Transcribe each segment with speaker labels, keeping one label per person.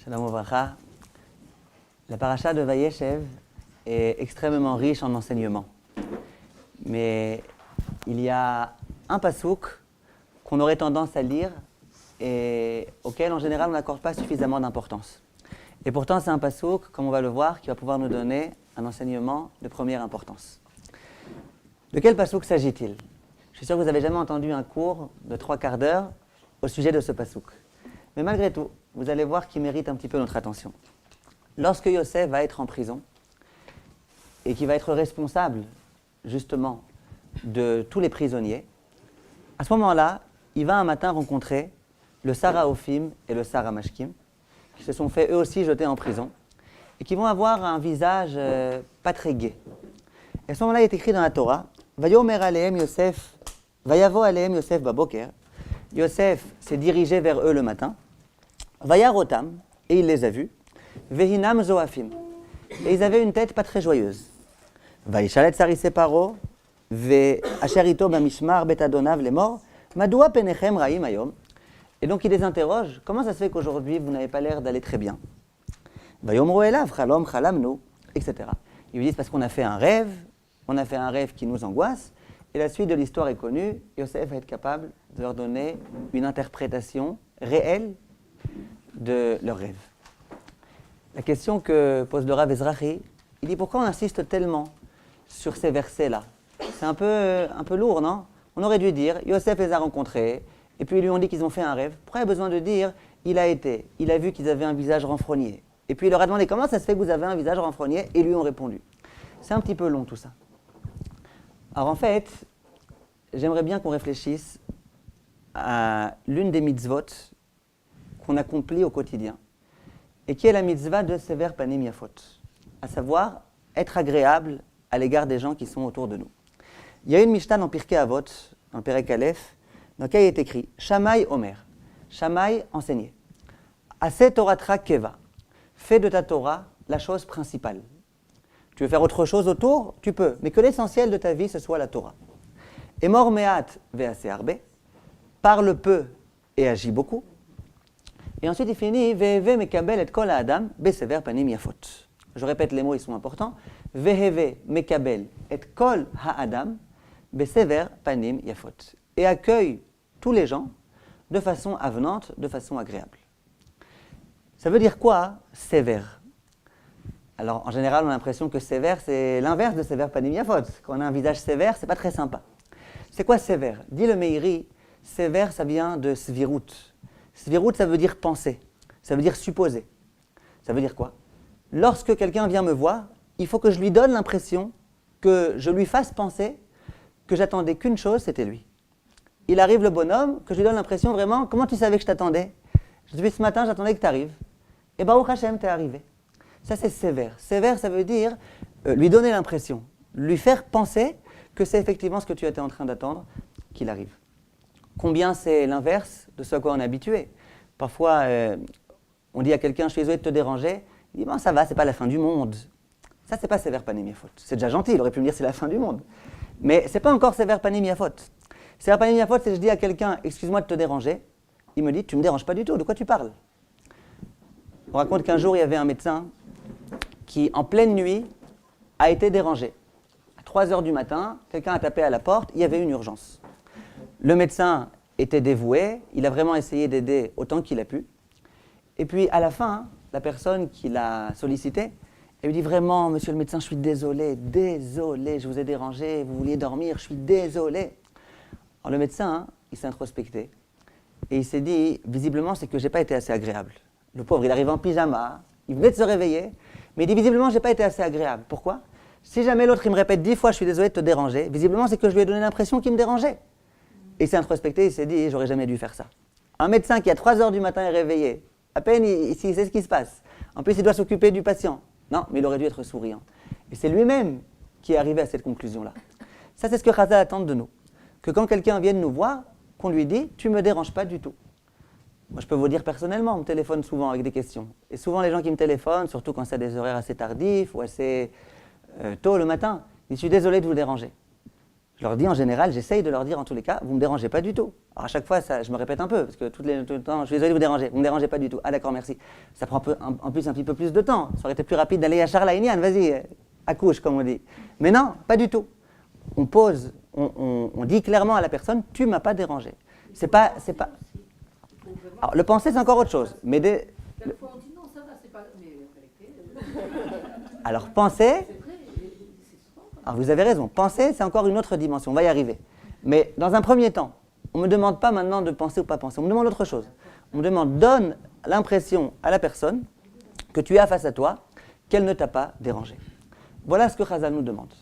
Speaker 1: Shalom Uvracha. La paracha de Vayeshev est extrêmement riche en enseignements. Mais il y a un pasouk qu'on aurait tendance à lire et auquel en général on n'accorde pas suffisamment d'importance. Et pourtant c'est un pasouk, comme on va le voir, qui va pouvoir nous donner un enseignement de première importance. De quel pasouk s'agit-il? Je suis sûr que vous n'avez jamais entendu un cours de 3/4 d'heure au sujet de ce pasouk. Mais malgré tout, vous allez voir qu'il mérite un petit peu notre attention. Lorsque Yosef va être en prison et qu'il va être responsable justement de tous les prisonniers, à ce moment-là, il va un matin rencontrer le Sarah Ophim et le Sarah Mashkim, qui se sont fait eux aussi jeter en prison et qui vont avoir un visage pas très gai. Et à ce moment-là, il est écrit dans la Torah, Vayomer alehem Yosef, Vayavo alehem Yosef baboker. Yosef s'est dirigé vers eux le matin, Vayarotam, et il les a vus, Vehinam zoafim, et ils avaient une tête pas très joyeuse. Vaishalet sarise paro, ve asherito bamishmar betadonav lemor, madoua penechem raim ayom. Et donc il les interroge, comment ça se fait qu'aujourd'hui vous n'avez pas l'air d'aller très bien? Vayomro elav chalom chalamnu, etc. Ils lui disent parce qu'on a fait un rêve qui nous angoisse, et la suite de l'histoire est connue. Yosef va être capable de leur donner une interprétation réelle de leur rêve. La question que pose le Rav Ezrahi, il dit pourquoi on insiste tellement sur ces versets-là? C'est un peu lourd, non? On aurait dû dire, Yosef les a rencontrés, et puis ils lui ont dit qu'ils ont fait un rêve. Pourquoi il y a besoin de dire, il a vu qu'ils avaient un visage renfrogné? Et puis il leur a demandé, comment ça se fait que vous avez un visage renfrogné? Et ils lui ont répondu. C'est un petit peu long tout ça. Alors en fait, j'aimerais bien qu'on réfléchisse à l'une des mitzvot qu'on accomplit au quotidien, et qui est la mitzvah de Sever Panim Yafot, à savoir être agréable à l'égard des gens qui sont autour de nous. Il y a une Mishnah dans Pirkei Avot, dans le Perek Aleph, dans laquelle il est écrit Shammai Omer, Shammai enseignait, Aseh Toratra Keva, fais de ta Torah la chose principale. Tu veux faire autre chose autour? Tu peux, mais que l'essentiel de ta vie ce soit la Torah. Emor Meat Ve'aseh Arbe, parle peu et agis beaucoup. Et ensuite, il finit Veheve mekabel et kol ha'adam besever panim yafot. Je répète les mots, ils sont importants. Veheve mekabel et kol ha'adam besever panim yafot. Et accueille tous les gens de façon avenante, de façon agréable. Ça veut dire quoi, sévère? Alors, en général, on a l'impression que sévère, c'est l'inverse de sévère panim yafot. Quand on a un visage sévère, c'est pas très sympa. C'est quoi sévère? Dit le Meiri, sévère, ça vient de svirut. Svirut, ça veut dire penser, ça veut dire supposer. Ça veut dire quoi? Lorsque quelqu'un vient me voir, il faut que je lui donne l'impression, que je lui fasse penser que j'attendais qu'une chose, c'était lui. Il arrive le bonhomme, que je lui donne l'impression vraiment, comment tu savais que je t'attendais? Depuis ce matin, j'attendais que tu arrives. Et Baruch Hashem, t'es arrivé. Ça, c'est sévère. Sévère, ça veut dire lui donner l'impression, lui faire penser que c'est effectivement ce que tu étais en train d'attendre, qu'il arrive. Combien c'est l'inverse de ce à quoi on est habitué. Parfois, on dit à quelqu'un, je suis désolé de te déranger. Il dit, bon, ça va, c'est pas la fin du monde. Ça, c'est pas sévère panim yafot. C'est déjà gentil, il aurait pu me dire c'est la fin du monde. Mais c'est pas encore sévère panim yafot. Sévère panim yafot, c'est que je dis à quelqu'un, excuse-moi de te déranger. Il me dit, tu me déranges pas du tout, de quoi tu parles? On raconte qu'un jour, il y avait un médecin qui, en pleine nuit, a été dérangé. À 3h du matin, quelqu'un a tapé à la porte, il y avait une urgence. Le médecin était dévoué, il a vraiment essayé d'aider autant qu'il a pu. Et puis à la fin, la personne qui l'a sollicité, elle lui dit vraiment, monsieur le médecin, je suis désolé, je vous ai dérangé, vous vouliez dormir, je suis désolé. Alors le médecin, il s'est introspecté et il s'est dit, visiblement, c'est que je n'ai pas été assez agréable. Le pauvre, il arrive en pyjama, il venait de se réveiller, mais il dit, visiblement, je n'ai pas été assez agréable. Pourquoi? Si jamais l'autre, il me répète 10 fois, je suis désolé de te déranger, visiblement, c'est que je lui ai donné l'impression qu'il me dérangeait. Et il s'est introspecté, il s'est dit, j'aurais jamais dû faire ça. Un médecin qui à 3h du matin est réveillé, à peine il sait ce qui se passe. En plus, il doit s'occuper du patient. Non, mais il aurait dû être souriant. Et c'est lui-même qui est arrivé à cette conclusion-là. Ça, c'est ce que Chazal attend de nous. Que quand quelqu'un vienne nous voir, qu'on lui dit, tu ne me déranges pas du tout. Moi, je peux vous dire personnellement, on me téléphone souvent avec des questions. Et souvent, les gens qui me téléphonent, surtout quand c'est des horaires assez tardifs ou assez tôt le matin, ils disent, je suis désolé de vous déranger. Je leur dis en général, j'essaye de leur dire en tous les cas, vous ne me dérangez pas du tout. Alors à chaque fois, ça, je me répète un peu, parce que tout le temps, je suis désolé de vous déranger, vous ne me dérangez pas du tout. Ah d'accord, merci. Ça prend en plus un petit peu plus de temps. Ça aurait été plus rapide d'aller à Charlainian, vas-y, accouche comme on dit. Mais non, pas du tout. On pose, on dit clairement à la personne, tu ne m'as pas dérangé. C'est pas. Alors le penser, c'est encore autre chose. Mais
Speaker 2: Quelquefois on dit non, ça va, c'est pas. Mais
Speaker 1: alors penser. Alors vous avez raison, penser, c'est encore une autre dimension, on va y arriver. Mais dans un premier temps, on ne me demande pas maintenant de penser ou pas penser, on me demande autre chose. On me demande, donne l'impression à la personne que tu as face à toi, qu'elle ne t'a pas dérangé. Voilà ce que Chazal nous demande.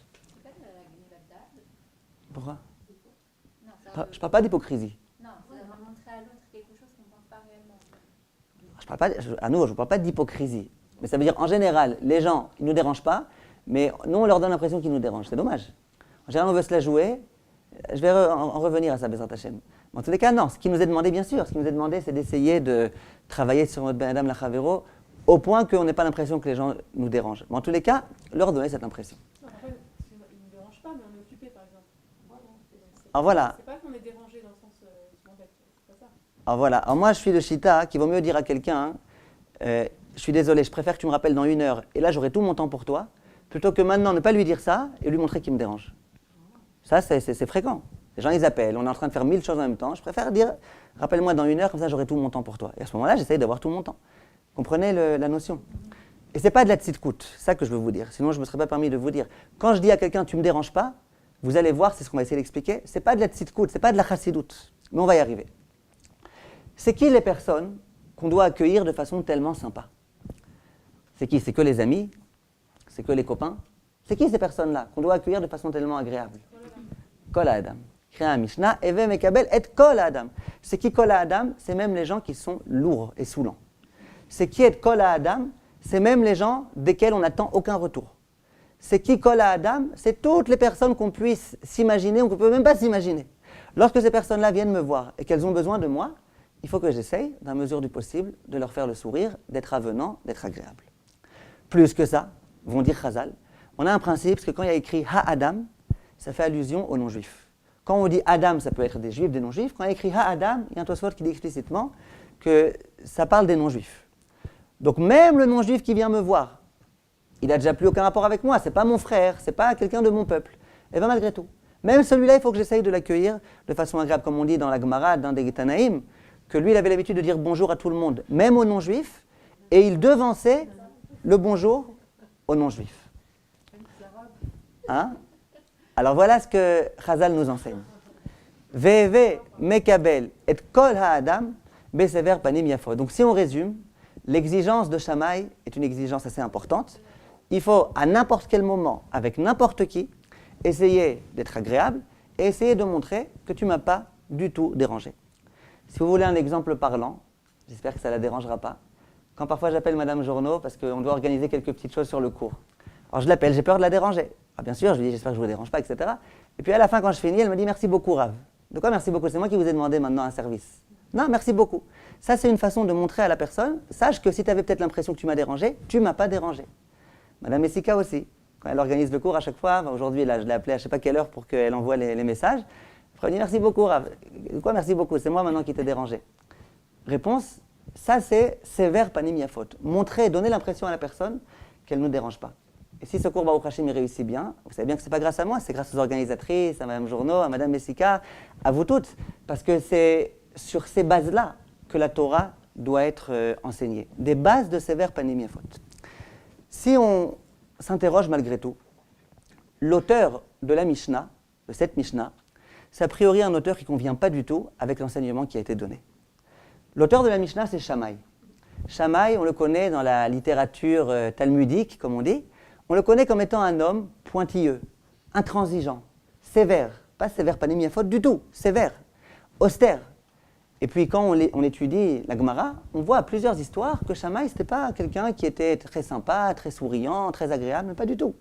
Speaker 1: Pourquoi ? Je ne parle pas d'hypocrisie.
Speaker 3: Non, ça va montrer à l'autre quelque chose qu'on ne pense pas réellement.
Speaker 1: À nous, je ne parle pas d'hypocrisie. Mais ça veut dire, en général, les gens, ils ne nous dérangent pas, mais nous, on leur donne l'impression qu'ils nous dérangent. C'est dommage. En général, on veut se la jouer. Je vais en revenir à ça, Bezrat Hashem. Mais en tous les cas, non. Ce qui nous est demandé, bien sûr, ce qui nous est demandé, c'est d'essayer de travailler sur notre Ben Adam Lachavero au point qu'on n'ait pas l'impression que les gens nous dérangent. Mais en tous les cas, leur donner cette impression.
Speaker 4: Non, en fait, ils ne nous dérangent pas, mais on est occupé, par exemple.
Speaker 1: Alors voilà.
Speaker 4: C'est pas qu'on est dérangé dans le sens je m'embête, c'est pas ça.
Speaker 1: Alors voilà. Alors moi, je suis de Chita, qui vaut mieux dire à quelqu'un, je suis désolé, je préfère que tu me rappelles dans 1 heure, et là, j'aurai tout mon temps pour toi, plutôt que maintenant ne pas lui dire ça et lui montrer qu'il me dérange. Ça, c'est fréquent. Les gens, ils appellent, on est en train de faire 1000 choses en même temps. Je préfère dire, rappelle-moi dans 1 heure, comme ça j'aurai tout mon temps pour toi. Et à ce moment-là, j'essaye d'avoir tout mon temps. Comprenez la notion. Et ce n'est pas de la tzidkout, c'est ça que je veux vous dire. Sinon, je ne me serais pas permis de vous dire. Quand je dis à quelqu'un, tu ne me déranges pas, vous allez voir, c'est ce qu'on va essayer d'expliquer, ce n'est pas de la tzidkout, ce n'est pas de la chassidoute. Mais on va y arriver. C'est qui les personnes qu'on doit accueillir de façon tellement sympa ? C'est qui ? C'est que les amis ? C'est que les copains. C'est qui ces personnes-là qu'on doit accueillir de façon tellement agréable ? Kol Adam. Créer un Mishnah, Eve Mekabel et Kol Adam. C'est qui Kol Adam ? C'est même les gens qui sont lourds et saoulants. C'est qui est Kol Adam ? C'est même les gens desquels on n'attend aucun retour. C'est qui Kol Adam ? C'est toutes les personnes qu'on puisse s'imaginer ou qu'on ne peut même pas s'imaginer. Lorsque ces personnes-là viennent me voir et qu'elles ont besoin de moi, il faut que j'essaye, dans la mesure du possible, de leur faire le sourire, d'être avenant, d'être agréable. Plus que ça, vont dire Chazal, on a un principe, parce que quand il y a écrit Ha-Adam, ça fait allusion aux non-juifs. Quand on dit Adam, ça peut être des juifs, des non-juifs. Quand il y a écrit Ha-Adam, il y a un Tosfot qui dit explicitement que ça parle des non-juifs. Donc même le non-juif qui vient me voir, il n'a déjà plus aucun rapport avec moi, ce n'est pas mon frère, ce n'est pas quelqu'un de mon peuple. Et bien malgré tout, même celui-là, il faut que j'essaye de l'accueillir de façon agréable, comme on dit dans la Gemara, dans des Tanaïm, que lui, il avait l'habitude de dire bonjour à tout le monde, même aux non-juifs, et il devançait le bonjour aux non-juifs. Hein ? Alors voilà ce que Chazal nous enseigne. Veve mekabel et kol ha'adam besever panim yafo. Donc si on résume, l'exigence de Shammai est une exigence assez importante. Il faut à n'importe quel moment, avec n'importe qui, essayer d'être agréable et essayer de montrer que tu ne m'as pas du tout dérangé. Si vous voulez un exemple parlant, j'espère que ça ne la dérangera pas, quand parfois j'appelle Madame Journeau parce qu'on doit organiser quelques petites choses sur le cours. Alors je l'appelle, j'ai peur de la déranger. Ah, bien sûr, je lui dis j'espère que je ne vous dérange pas, etc. Et puis à la fin, quand je finis, elle me dit merci beaucoup Rav. De quoi merci beaucoup ? C'est moi qui vous ai demandé maintenant un service. Non, merci beaucoup. Ça, c'est une façon de montrer à la personne, sache que si tu avais peut-être l'impression que tu m'as dérangé, tu ne m'as pas dérangé. Madame Essika aussi, quand elle organise le cours à chaque fois, aujourd'hui là, je l'ai appelée à je ne sais pas quelle heure pour qu'elle envoie les messages. Elle me dit merci beaucoup Rav. De quoi merci beaucoup ? C'est moi maintenant qui t'ai dérangé. Réponse, ça c'est sévère panim yafot. Montrer, donner l'impression à la personne qu'elle ne nous dérange pas. Et si ce cours Baruch Hashem il réussit bien, vous savez bien que ce n'est pas grâce à moi, c'est grâce aux organisatrices, à Madame Journeau, à Madame Messika, à vous toutes. Parce que c'est sur ces bases-là que la Torah doit être enseignée. Des bases de sévère panim yafot. Si on s'interroge malgré tout, l'auteur de la Mishnah, de cette Mishnah, c'est a priori un auteur qui ne convient pas du tout avec l'enseignement qui a été donné. L'auteur de la Mishnah, c'est Shammai. Shammai, on le connaît dans la littérature talmudique, comme on dit. On le connaît comme étant un homme pointilleux, intransigeant, sévère. Pas sévère, pas faute du tout, sévère, austère. Et puis quand on étudie la Gemara, on voit plusieurs histoires que Shammai, ce n'était pas quelqu'un qui était très sympa, très souriant, très agréable, mais pas du tout.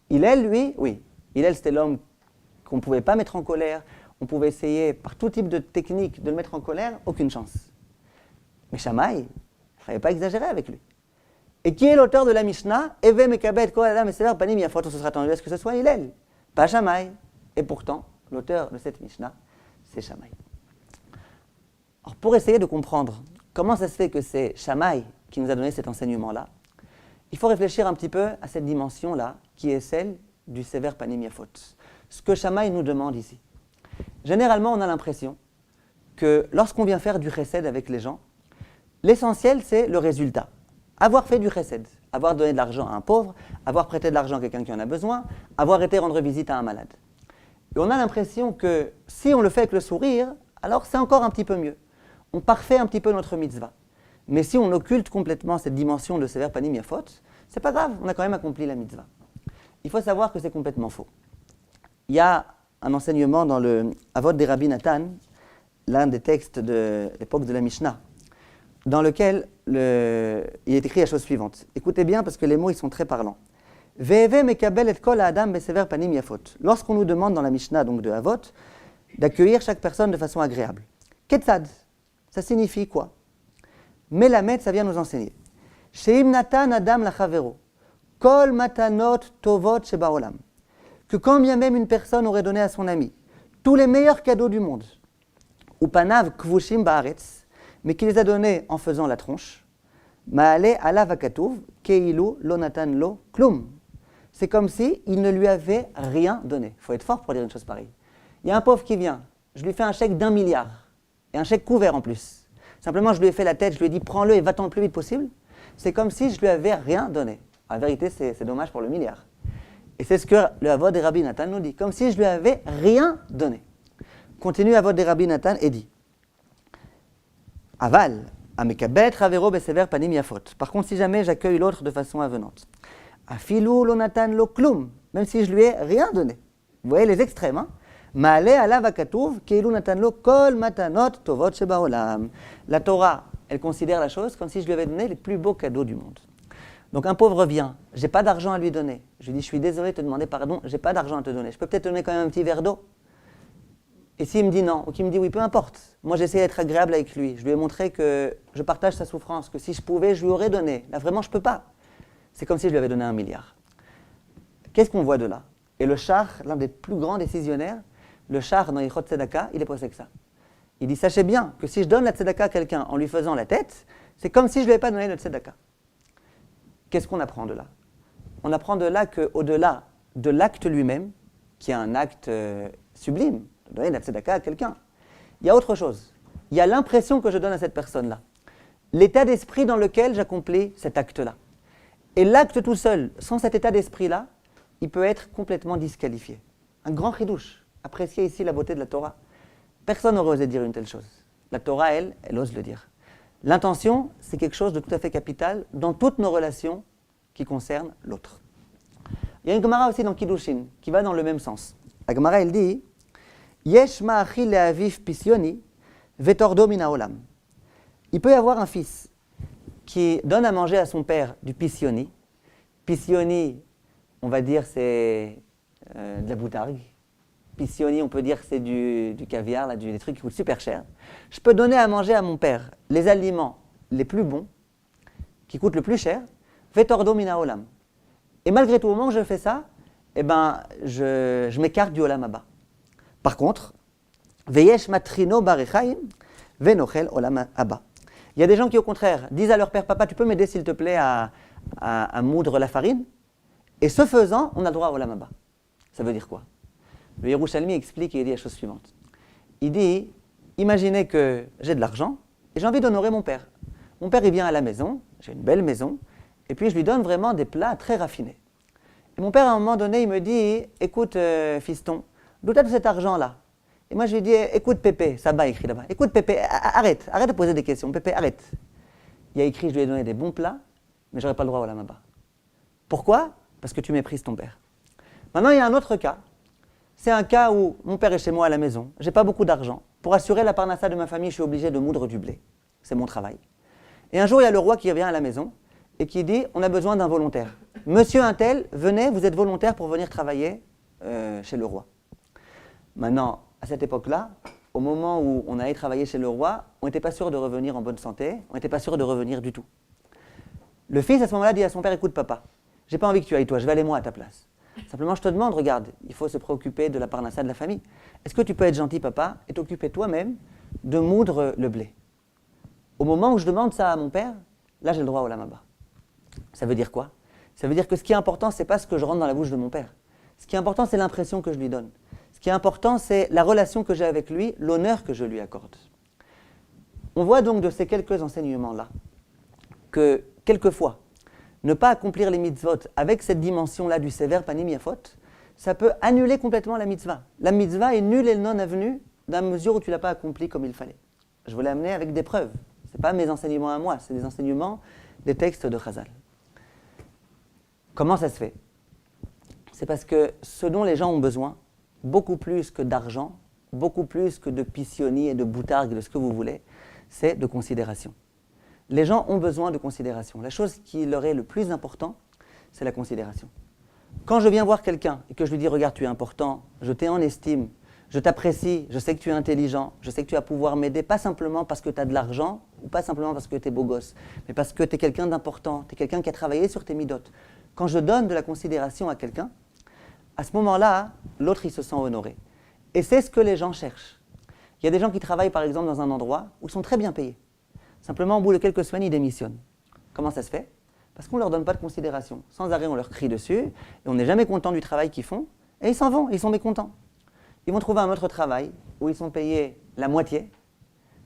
Speaker 1: Hillel, lui, oui. Hillel, c'était l'homme qu'on ne pouvait pas mettre en colère. On pouvait essayer par tout type de technique de le mettre en colère, aucune chance. Mais Shammai, il ne fallait pas exagérer avec lui. Et qui est l'auteur de la Mishnah ? Eve mekabed kol adam et sever panim yafot. On se serait attendu à ce que ce soit Hillel, pas Shammai. Et pourtant, l'auteur de cette Mishnah, c'est Shammai. Alors, pour essayer de comprendre comment ça se fait que c'est Shammai qui nous a donné cet enseignement-là, il faut réfléchir un petit peu à cette dimension-là, qui est celle du sévère panim yafot. Ce que Shammai nous demande ici. Généralement, on a l'impression que lorsqu'on vient faire du chesed avec les gens, l'essentiel, c'est le résultat. Avoir fait du chesed, avoir donné de l'argent à un pauvre, avoir prêté de l'argent à quelqu'un qui en a besoin, avoir été rendre visite à un malade. Et on a l'impression que si on le fait avec le sourire, alors c'est encore un petit peu mieux. On parfait un petit peu notre mitzvah. Mais si on occulte complètement cette dimension de sévère panim yafot, c'est pas grave, on a quand même accompli la mitzvah. Il faut savoir que c'est complètement faux. Il y a un enseignement dans le Avot des Rabbi Nathan, l'un des textes de l'époque de la Mishnah, dans lequel il est écrit la chose suivante. Écoutez bien parce que les mots ils sont très parlants. Ve'eve mekabel et kol ha'adam besever panim yafot. Lorsqu'on nous demande dans la Mishnah donc de Avot d'accueillir chaque personne de façon agréable. Ketzad, ça signifie quoi? Melamed, ça vient nous enseigner. Sheim natan adam lachavero, kol matanot tovot shebaolam. Que quand bien même une personne aurait donné à son ami tous les meilleurs cadeaux du monde, ou panav kvushim baaretz, mais qu'il les a donnés en faisant la tronche, ma'ale alav hakatuv keilu lo natan lo klum. C'est comme si il ne lui avait rien donné. Il faut être fort pour dire une chose pareille. Il y a un pauvre qui vient, je lui fais un chèque d'1 milliard, et un chèque couvert en plus. Simplement, je lui ai fait la tête, je lui ai dit prends-le et va-t'en le plus vite possible. C'est comme si je lui avais rien donné. En vérité, c'est dommage pour le milliard. Et c'est ce que le Avot des Rabbi Nathan nous dit, comme si je lui avais rien donné. Continue Avot des Rabbi Nathan et dit Aval, amekabet ravero besever panim yafot. Par contre, si jamais j'accueille l'autre de façon avenante, afilu lo natan lo klum, même si je lui ai rien donné. Vous voyez les extrêmes, hein? Ma'ale alav hakatuv keilu natan lo kol matanot tovot shebaolam. La Torah, elle considère la chose comme si je lui avais donné les plus beaux cadeaux du monde. Donc un pauvre vient, j'ai pas d'argent à lui donner. Je lui dis, je suis désolé de te demander pardon, j'ai pas d'argent à te donner. Je peux peut-être te donner quand même un petit verre d'eau. Et s'il me dit non, ou qu'il me dit oui, peu importe. Moi j'essaie d'être agréable avec lui. Je lui ai montré que je partage sa souffrance, que si je pouvais, je lui aurais donné. Là vraiment, je peux pas. C'est comme si je lui avais donné 1 milliard. Qu'est-ce qu'on voit de là? Et le Shach, l'un des plus grands décisionnaires, le Shach dans Ilchot Tzedaka, il est posé que ça. Il dit, sachez bien que si je donne la Tzedaka à quelqu'un en lui faisant la tête, c'est comme si je ne lui avais pas donné le Tzedaka. Qu'est-ce qu'on apprend de là? On apprend de là qu'au-delà de l'acte lui-même, qui est un acte sublime, de donner la tzedaka à quelqu'un, il y a autre chose. Il y a l'impression que je donne à cette personne-là. L'état d'esprit dans lequel j'accomplis cet acte-là. Et l'acte tout seul, sans cet état d'esprit-là, il peut être complètement disqualifié. Un grand chidouche. Appréciez ici la beauté de la Torah. Personne n'aurait osé dire une telle chose. La Torah, elle ose le dire. L'intention, c'est quelque chose de tout à fait capital dans toutes nos relations qui concernent l'autre. Il y a une Gemara aussi dans Kiddushin qui va dans le même sens. La Gemara, elle dit Yesh ma'achi le'aviv pisyoni vetordo min ha'olam. Il peut y avoir un fils qui donne à manger à son père du pisyoni. Pisyoni, on va dire, c'est de la boutargue. Pisyoni, on peut dire que c'est du caviar, là, des trucs qui coûtent super cher. Je peux donner à manger à mon père les aliments les plus bons, qui coûtent le plus cher, vetordo min ha'olam. Et malgré tout, au moment où je fais ça, eh ben, je m'écarte du olam haba. Par contre, veyesh matrino barechaim venochel olam haba. Il y a des gens qui, au contraire, disent à leur père, papa, tu peux m'aider s'il te plaît à moudre la farine? Et ce faisant, on a le droit au olam haba. Ça veut dire quoi? Le Yerushalmi explique et il dit la chose suivante. Il dit, imaginez que j'ai de l'argent et j'ai envie d'honorer mon père. Mon père, il vient à la maison, j'ai une belle maison, et puis je lui donne vraiment des plats très raffinés. Et mon père, à un moment donné, il me dit, écoute, fiston, d'où t'as tout cet argent-là? Et moi, je lui dis, écoute, Pépé, ça bas écrit là-bas. Écoute, Pépé, arrête de poser des questions. Pépé, arrête. Il y a écrit, je lui ai donné des bons plats, mais je n'aurai pas le droit au olam haba. Pourquoi? Parce que tu méprises ton père. Maintenant, il y a un autre cas. C'est un cas où mon père est chez moi à la maison, j'ai pas beaucoup d'argent. Pour assurer la parnassa de ma famille, je suis obligé de moudre du blé. C'est mon travail. Et un jour, il y a le roi qui revient à la maison et qui dit, on a besoin d'un volontaire. Monsieur Untel, venez, vous êtes volontaire pour venir travailler chez le roi. Maintenant, à cette époque-là, au moment où on allait travailler chez le roi, on n'était pas sûr de revenir en bonne santé, on n'était pas sûr de revenir du tout. Le fils, à ce moment-là, dit à son père, écoute papa, j'ai pas envie que tu ailles toi, je vais aller moi à ta place. Simplement, je te demande, regarde, il faut se préoccuper de la parnassa de la famille. Est-ce que tu peux être gentil, papa, et t'occuper toi-même de moudre le blé? Au moment où je demande ça à mon père, là, j'ai le droit au lamaba. Ça veut dire quoi? Ça veut dire que ce qui est important, ce n'est pas ce que je rentre dans la bouche de mon père. Ce qui est important, c'est l'impression que je lui donne. Ce qui est important, c'est la relation que j'ai avec lui, l'honneur que je lui accorde. On voit donc de ces quelques enseignements-là que, quelquefois, ne pas accomplir les mitzvot avec cette dimension-là du sévère panim yafot, ça peut annuler complètement la mitzvah. La mitzvah est nulle et non avenue dans la mesure où tu ne l'as pas accomplie comme il fallait. Je vous l'ai amené avec des preuves. Ce n'est pas mes enseignements à moi, c'est des enseignements des textes de Chazal. Comment ça se fait? C'est parce que ce dont les gens ont besoin, beaucoup plus que d'argent, beaucoup plus que de pissionnies et de boutargues, de ce que vous voulez, c'est de considération. Les gens ont besoin de considération. La chose qui leur est le plus important, c'est la considération. Quand je viens voir quelqu'un et que je lui dis « Regarde, tu es important, je t'ai en estime, je t'apprécie, je sais que tu es intelligent, je sais que tu vas pouvoir m'aider, pas simplement parce que tu as de l'argent ou pas simplement parce que tu es beau gosse, mais parce que tu es quelqu'un d'important, tu es quelqu'un qui a travaillé sur tes midotes. » Quand je donne de la considération à quelqu'un, à ce moment-là, l'autre, il se sent honoré. Et c'est ce que les gens cherchent. Il y a des gens qui travaillent, par exemple, dans un endroit où ils sont très bien payés. Simplement, au bout de quelques semaines, ils démissionnent. Comment ça se fait? Parce qu'on ne leur donne pas de considération. Sans arrêt, on leur crie dessus, et on n'est jamais content du travail qu'ils font, et ils s'en vont, ils sont mécontents. Ils vont trouver un autre travail où ils sont payés la moitié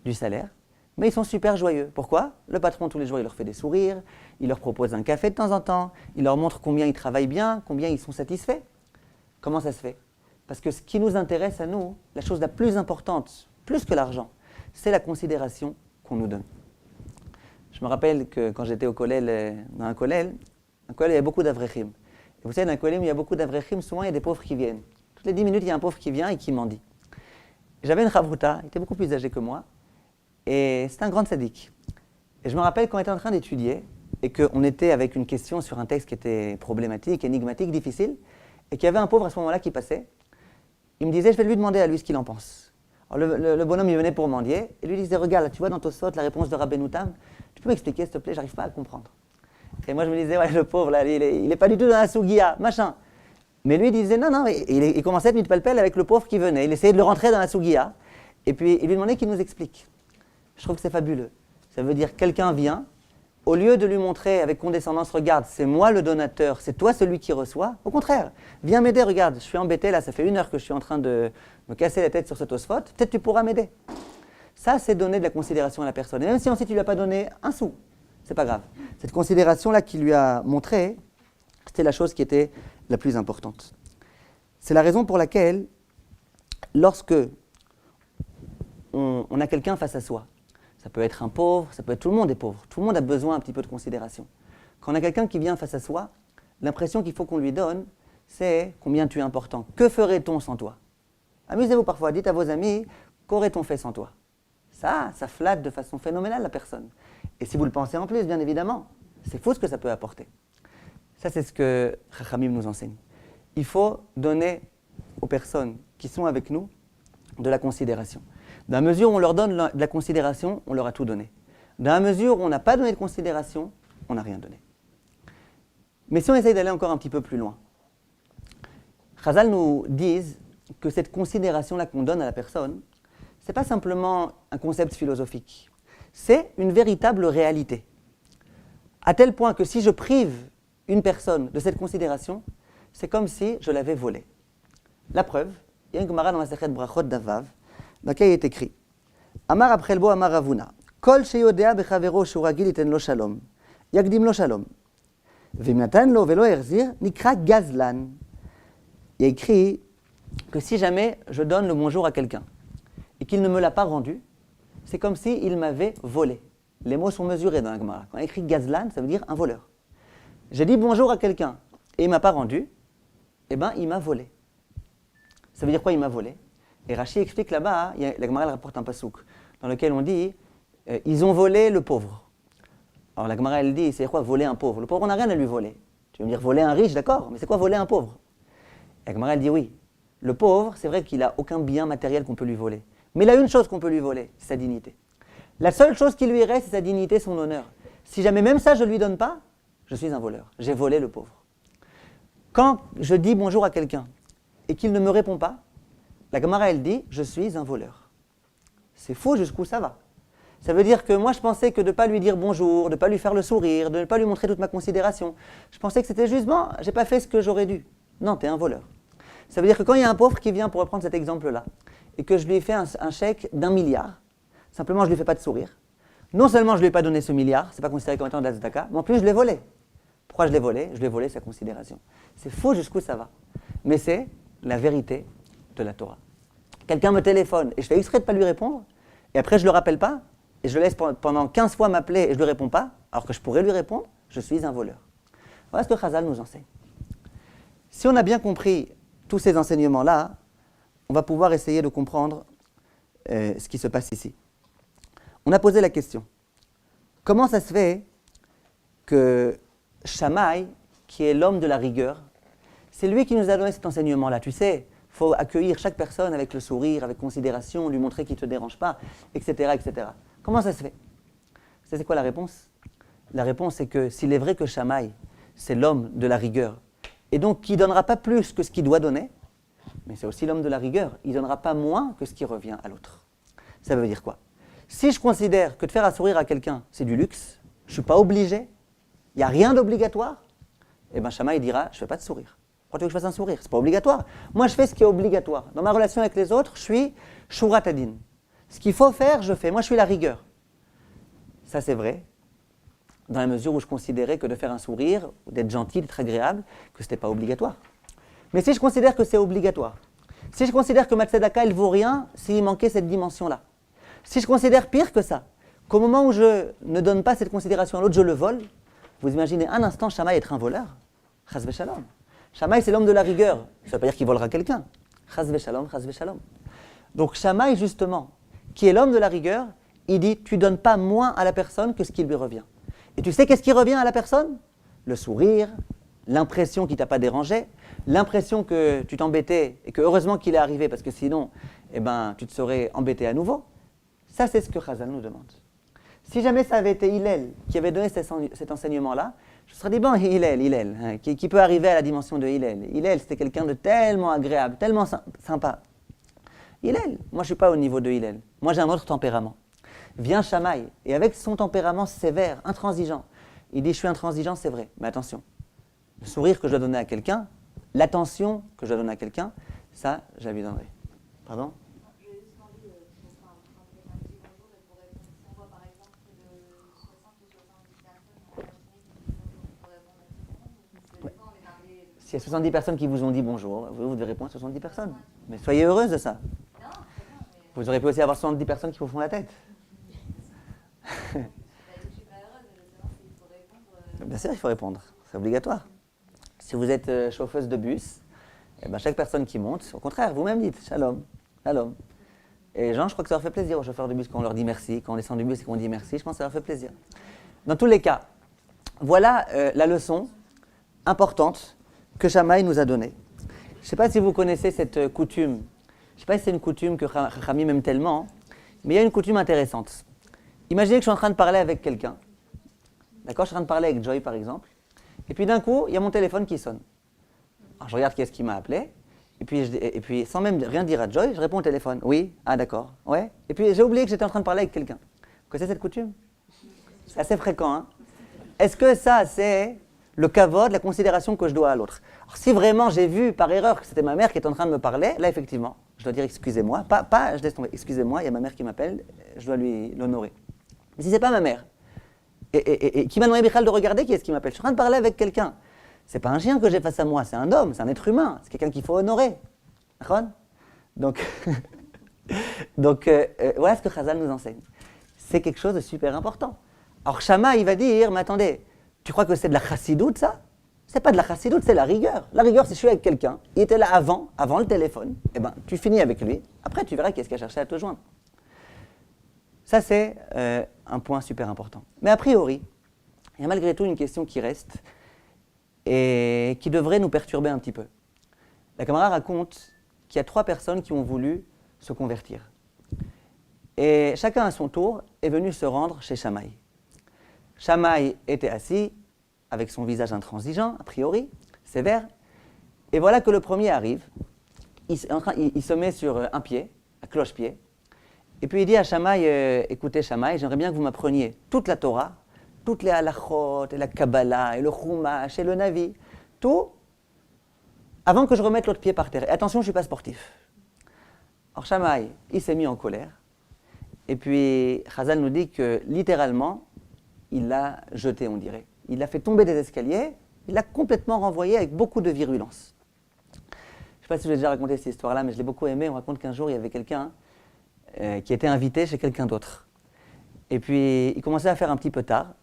Speaker 1: du salaire, mais ils sont super joyeux. Pourquoi? Le patron, tous les jours, il leur fait des sourires, il leur propose un café de temps en temps, il leur montre combien ils travaillent bien, combien ils sont satisfaits. Comment ça se fait? Parce que ce qui nous intéresse à nous, la chose la plus importante, plus que l'argent, c'est la considération qu'on nous donne. Je me rappelle que quand j'étais au collège, dans un collège, il y avait beaucoup d'avrechim. Et vous savez, dans un collège où il y a beaucoup d'avrechim, souvent il y a des pauvres qui viennent. Toutes les 10 minutes, il y a un pauvre qui vient et qui mendie. J'avais une chavruta, il était beaucoup plus âgé que moi, et c'était un grand tzaddik. Et je me rappelle quand on était en train d'étudier, et qu'on était avec une question sur un texte qui était problématique, énigmatique, difficile, et qu'il y avait un pauvre à ce moment-là qui passait, il me disait, je vais lui demander à lui ce qu'il en pense. Alors le bonhomme, il venait pour mendier, et lui disait, regarde, là, tu vois dans Tosfot la réponse de Rabbeinu Tam, tu peux m'expliquer, s'il te plaît, j'arrive pas à comprendre. Et moi, je me disais, ouais, le pauvre, là, il est pas du tout dans la sougia, machin. Mais lui, il disait, non, il commençait à être mitpalpel avec le pauvre qui venait, il essayait de le rentrer dans la sougia, et puis il lui demandait qu'il nous explique. Je trouve que c'est fabuleux. Ça veut dire, quelqu'un vient, au lieu de lui montrer avec condescendance, regarde, c'est moi le donateur, c'est toi celui qui reçoit, au contraire, viens m'aider, regarde, je suis embêté, là, ça fait 1 heure que je suis en train de me casser la tête sur ce Tosfot, peut-être tu pourras m'aider. Ça, c'est donner de la considération à la personne. Et même si ensuite tu ne lui as pas donné un sou, c'est pas grave. Cette considération-là qu'il lui a montrée, c'était la chose qui était la plus importante. C'est la raison pour laquelle, lorsque on a quelqu'un face à soi, ça peut être un pauvre, ça peut être tout le monde est pauvre, tout le monde a besoin un petit peu de considération. Quand on a quelqu'un qui vient face à soi, l'impression qu'il faut qu'on lui donne, c'est combien tu es important. Que ferait-on sans toi? Amusez-vous parfois, dites à vos amis, qu'aurait-on fait sans toi? Ça flatte de façon phénoménale la personne. Et si vous le pensez en plus, bien évidemment, c'est fou ce que ça peut apporter. Ça, c'est ce que Chachamim nous enseigne. Il faut donner aux personnes qui sont avec nous de la considération. Dans la mesure où on leur donne de la considération, on leur a tout donné. Dans la mesure où on n'a pas donné de considération, on n'a rien donné. Mais si on essaye d'aller encore un petit peu plus loin, Chazal nous disent que cette considération-là qu'on donne à la personne, ce n'est pas simplement un concept philosophique, c'est une véritable réalité. À tel point que si je prive une personne de cette considération, c'est comme si je l'avais volée. La preuve, il y a une Gemara dans la Masechet Brachot d'Avav, dans laquelle il est écrit Amar Apchelbo Amar Ravuna, Kol sheyodea bechavero shuragil iten lo shalom, yagdim lo shalom, vimnatan lo velo erzir, nikra gazlan. Il y a écrit que si jamais je donne le bonjour à quelqu'un et qu'il ne me l'a pas rendu, c'est comme s'il m'avait volé. Les mots sont mesurés dans la Gemara. Quand il y a écrit gazlan, ça veut dire un voleur. J'ai dit bonjour à quelqu'un et il ne m'a pas rendu, eh bien il m'a volé. Ça veut dire quoi il m'a volé? Et Rashi explique là-bas, la Gemara rapporte un pasouk dans lequel on dit ils ont volé le pauvre. Alors la Gemara elle dit c'est quoi voler un pauvre? Le pauvre on n'a rien à lui voler. Tu veux me dire voler un riche, d'accord, mais c'est quoi voler un pauvre? Et la Gemara elle dit oui, le pauvre c'est vrai qu'il n'a aucun bien matériel qu'on peut lui voler. Mais il a une chose qu'on peut lui voler, c'est sa dignité. La seule chose qui lui reste c'est sa dignité, son honneur. Si jamais même ça je ne lui donne pas, je suis un voleur. J'ai volé le pauvre. Quand je dis bonjour à quelqu'un et qu'il ne me répond pas, la Gemara, elle dit « je suis un voleur ». C'est faux jusqu'où ça va. Ça veut dire que moi, je pensais que de ne pas lui dire bonjour, de ne pas lui faire le sourire, de ne pas lui montrer toute ma considération, je pensais que c'était juste, bon, je n'ai pas fait ce que j'aurais dû. Non, tu es un voleur. Ça veut dire que quand il y a un pauvre qui vient, pour reprendre cet exemple-là, et que je lui ai fait un chèque d'1 milliard, simplement je ne lui fais pas de sourire, non seulement je ne lui ai pas donné ce milliard, ce n'est pas considéré comme étant de la tzedaka, mais en plus je l'ai volé. Pourquoi je l'ai volé ? Je lui ai volé sa considération. C'est faux jusqu'où ça va. Mais c'est la vérité de la Torah. Quelqu'un me téléphone et je fais exprès de ne pas lui répondre, et après je ne le rappelle pas, et je le laisse pendant 15 fois m'appeler et je ne lui réponds pas, alors que je pourrais lui répondre, je suis un voleur. Voilà ce que Chazal nous enseigne. Si on a bien compris tous ces enseignements-là, on va pouvoir essayer de comprendre ce qui se passe ici. On a posé la question, comment ça se fait que Shammai, qui est l'homme de la rigueur, c'est lui qui nous a donné cet enseignement-là. Tu sais, il faut accueillir chaque personne avec le sourire, avec considération, lui montrer qu'il ne te dérange pas, etc., etc. Comment ça se fait ? C'est quoi la réponse ? La réponse est que s'il est vrai que Shammai, c'est l'homme de la rigueur, et donc qui ne donnera pas plus que ce qu'il doit donner, mais c'est aussi l'homme de la rigueur, il ne donnera pas moins que ce qui revient à l'autre. Ça veut dire quoi ? Si je considère que de faire un sourire à quelqu'un, c'est du luxe, je ne suis pas obligé, il n'y a rien d'obligatoire, eh bien Shammai dira, je ne fais pas de sourire. Pourquoi tu veux que je fasse un sourire ? Ce n'est pas obligatoire. Moi, je fais ce qui est obligatoire. Dans ma relation avec les autres, je suis shurat hadin. Ce qu'il faut faire, je fais. Moi, je suis la rigueur. Ça, c'est vrai, dans la mesure où je considérais que de faire un sourire, ou d'être gentil, d'être agréable, que ce n'était pas obligatoire. Mais si je considère que c'est obligatoire, si je considère que ma tzedaka, elle ne vaut rien s'il manquait cette dimension-là, si je considère pire que ça, qu'au moment où je ne donne pas cette considération à l'autre, je le vole, vous imaginez un instant Shammai être un voleur ? Chas v'shalom. Shammai, c'est l'homme de la rigueur. Ça ne veut pas dire qu'il volera quelqu'un. Chas v'shalom, chas v'shalom. Donc Shammai, justement, qui est l'homme de la rigueur, il dit, tu ne donnes pas moins à la personne que ce qui lui revient. Et tu sais qu'est-ce qui revient à la personne ? Le sourire, l'impression qu'il ne t'a pas dérangé, l'impression que tu t'embêtais et que heureusement qu'il est arrivé parce que sinon, eh ben, tu te serais embêté à nouveau. Ça, c'est ce que Chazal nous demande. Si jamais ça avait été Hillel qui avait donné cet enseignement-là, je me serais dit, bon, Hillel, hein, qui peut arriver à la dimension de Hillel. Hillel, c'était quelqu'un de tellement agréable, tellement sympa. Hillel, moi je ne suis pas au niveau de Hillel. Moi j'ai un autre tempérament. Vient Shammai, et avec son tempérament sévère, intransigeant, il dit, je suis intransigeant, c'est vrai, mais attention, le sourire que je dois donner à quelqu'un, l'attention que je dois donner à quelqu'un, ça, je la lui donnerai. Pardon ?
Speaker 3: J'ai juste envie de faire un petit bonjour et pour répondre. Si on voit par exemple près de 60 ou 70 personnes, on va imaginer qu'ils disent bonjour pour répondre à tout le monde. Des fois, on est mariés.
Speaker 1: S'il y a 70 personnes qui vous ont dit bonjour, vous devez répondre à 70 personnes. Mais soyez heureuse de ça.
Speaker 3: Non, c'est bien, mais
Speaker 1: Vous aurez pu aussi avoir 70 personnes qui vous font la tête.
Speaker 3: je suis pas heureuse, mais je sais pas s'il faut répondre.
Speaker 1: Bien sûr, il faut répondre. C'est obligatoire. Si vous êtes chauffeuse de bus, eh ben, chaque personne qui monte, au contraire, vous-même dites shalom, shalom. Et les gens, je crois que ça leur fait plaisir aux chauffeurs de bus quand on leur dit merci, quand on descend du bus et qu'on dit merci, je pense que ça leur fait plaisir. Dans tous les cas, voilà la leçon importante que Shammai nous a donnée. Je ne sais pas si vous connaissez cette coutume. Je ne sais pas si c'est une coutume que Chachamim aime tellement, mais il y a une coutume intéressante. Imaginez que je suis en train de parler avec quelqu'un. D'accord ? Je suis en train de parler avec Joy, par exemple. Et puis d'un coup, il y a mon téléphone qui sonne. Alors je regarde qui est-ce qui m'a appelé. Et puis sans même rien dire à Joy, je réponds au téléphone. Oui, ah d'accord, ouais. Et puis j'ai oublié que j'étais en train de parler avec quelqu'un. Vous connaissez cette coutume ? C'est assez fréquent, hein ? Est-ce que ça, c'est le kavod, la considération que je dois à l'autre ? Alors si vraiment j'ai vu par erreur que c'était ma mère qui était en train de me parler, là effectivement, je dois dire excusez-moi. Pas je laisse tomber, excusez-moi, il y a ma mère qui m'appelle, je dois lui l'honorer. Mais si c'est pas ma mère, et qui m'a demandé Bichal de regarder qui est-ce qui m'appelle, je suis en train de parler avec quelqu'un. C'est pas un chien que j'ai face à moi, c'est un homme, c'est un être humain, c'est quelqu'un qu'il faut honorer. D'accord ? Donc, voilà ce que Chazal nous enseigne. C'est quelque chose de super important. Alors Shammai, il va dire, mais attendez, tu crois que c'est de la chassidoute ça ? C'est pas de la chassidoute, c'est la rigueur. La rigueur, c'est je suis avec quelqu'un, il était là avant le téléphone, et ben tu finis avec lui, après tu verras qu'est-ce qu'il a cherché à te joindre. Ça, c'est un point super important. Mais a priori, il y a malgré tout une question qui reste et qui devrait nous perturber un petit peu. La Gemara raconte qu'il y a 3 personnes qui ont voulu se convertir. Et chacun à son tour est venu se rendre chez Shammai. Shammai était assis avec son visage intransigeant, a priori, sévère, Et voilà que le premier arrive, il se met sur un pied, à cloche-pied, et puis il dit à Shammai, écoutez Shammai, j'aimerais bien que vous m'appreniez toute la Torah, toutes les halachot, et la Kabbalah, et le Chumash, et le Navi, tout, avant que je remette l'autre pied par terre. Et attention, je ne suis pas sportif. Alors Shammai, il s'est mis en colère, et puis Chazal nous dit que littéralement, il l'a jeté, on dirait. Il l'a fait tomber des escaliers, il l'a complètement renvoyé avec beaucoup de virulence. Je ne sais pas si je vous ai déjà raconté cette histoire-là, mais je l'ai beaucoup aimée. On raconte qu'un jour, il y avait quelqu'un qui était invité chez quelqu'un d'autre. Et puis, il commençait à faire un petit peu tard,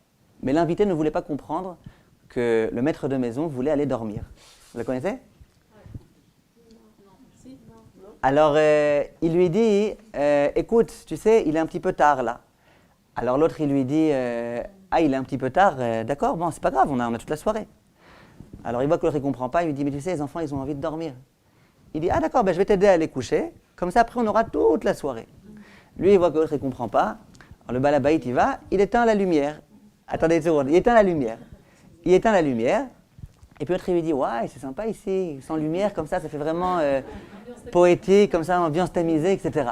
Speaker 1: mais l'invité ne voulait pas comprendre que le maître de maison voulait aller dormir. Vous le connaissez ? Alors, il lui dit, écoute, tu sais, il est un petit peu tard là. Alors l'autre, il lui dit, ah, il est un petit peu tard, d'accord, bon, c'est pas grave, on a toute la soirée. Alors il voit que l'autre, il comprend pas, il lui dit, mais tu sais, les enfants, ils ont envie de dormir. Il dit, ah d'accord, ben, je vais t'aider à les coucher, comme ça après on aura toute la soirée. Lui, il voit que l'autre, il comprend pas. Alors le balabaït, il va, il éteint la lumière. Attendez une seconde, il éteint la lumière. Il éteint la lumière, et puis l'autre, il lui dit, ouais, c'est sympa ici, sans lumière, comme ça fait vraiment poétique, comme ça, ambiance tamisée, etc.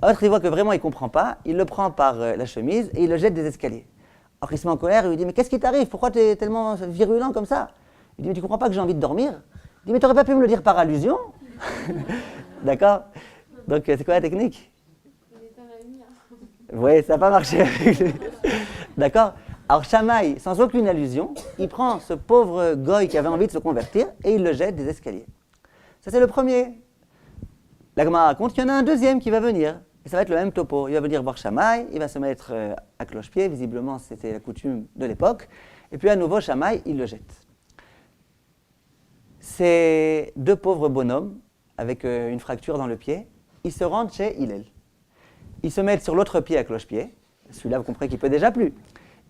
Speaker 1: L'autre, il voit que vraiment, il ne comprend pas, il le prend par la chemise et il le jette des escaliers. Alors il se met en colère, il lui dit, mais qu'est-ce qui t'arrive? Pourquoi tu es tellement virulent comme ça? Il dit, mais tu ne comprends pas que j'ai envie de dormir? Il dit, mais tu n'aurais pas pu me le dire par allusion? D'accord? Donc, c'est quoi la technique?
Speaker 3: Il éteint la lumière.
Speaker 1: Oui, ça n'a pas marché avec lui. D'accord? Alors Shammai, sans aucune allusion, il prend ce pauvre goy qui avait envie de se convertir et il le jette des escaliers. Ça, c'est le premier. La Gemara raconte qu'il y en a un deuxième qui va venir. Et ça va être le même topo. Il va venir voir Shammai, il va se mettre à cloche-pied. Visiblement, c'était la coutume de l'époque. Et puis à nouveau, Shammai, il le jette. Ces deux pauvres bonhommes, avec une fracture dans le pied, ils se rendent chez Hillel. Ils se mettent sur l'autre pied à cloche-pied. Celui-là, vous comprenez qu'il ne peut déjà plus.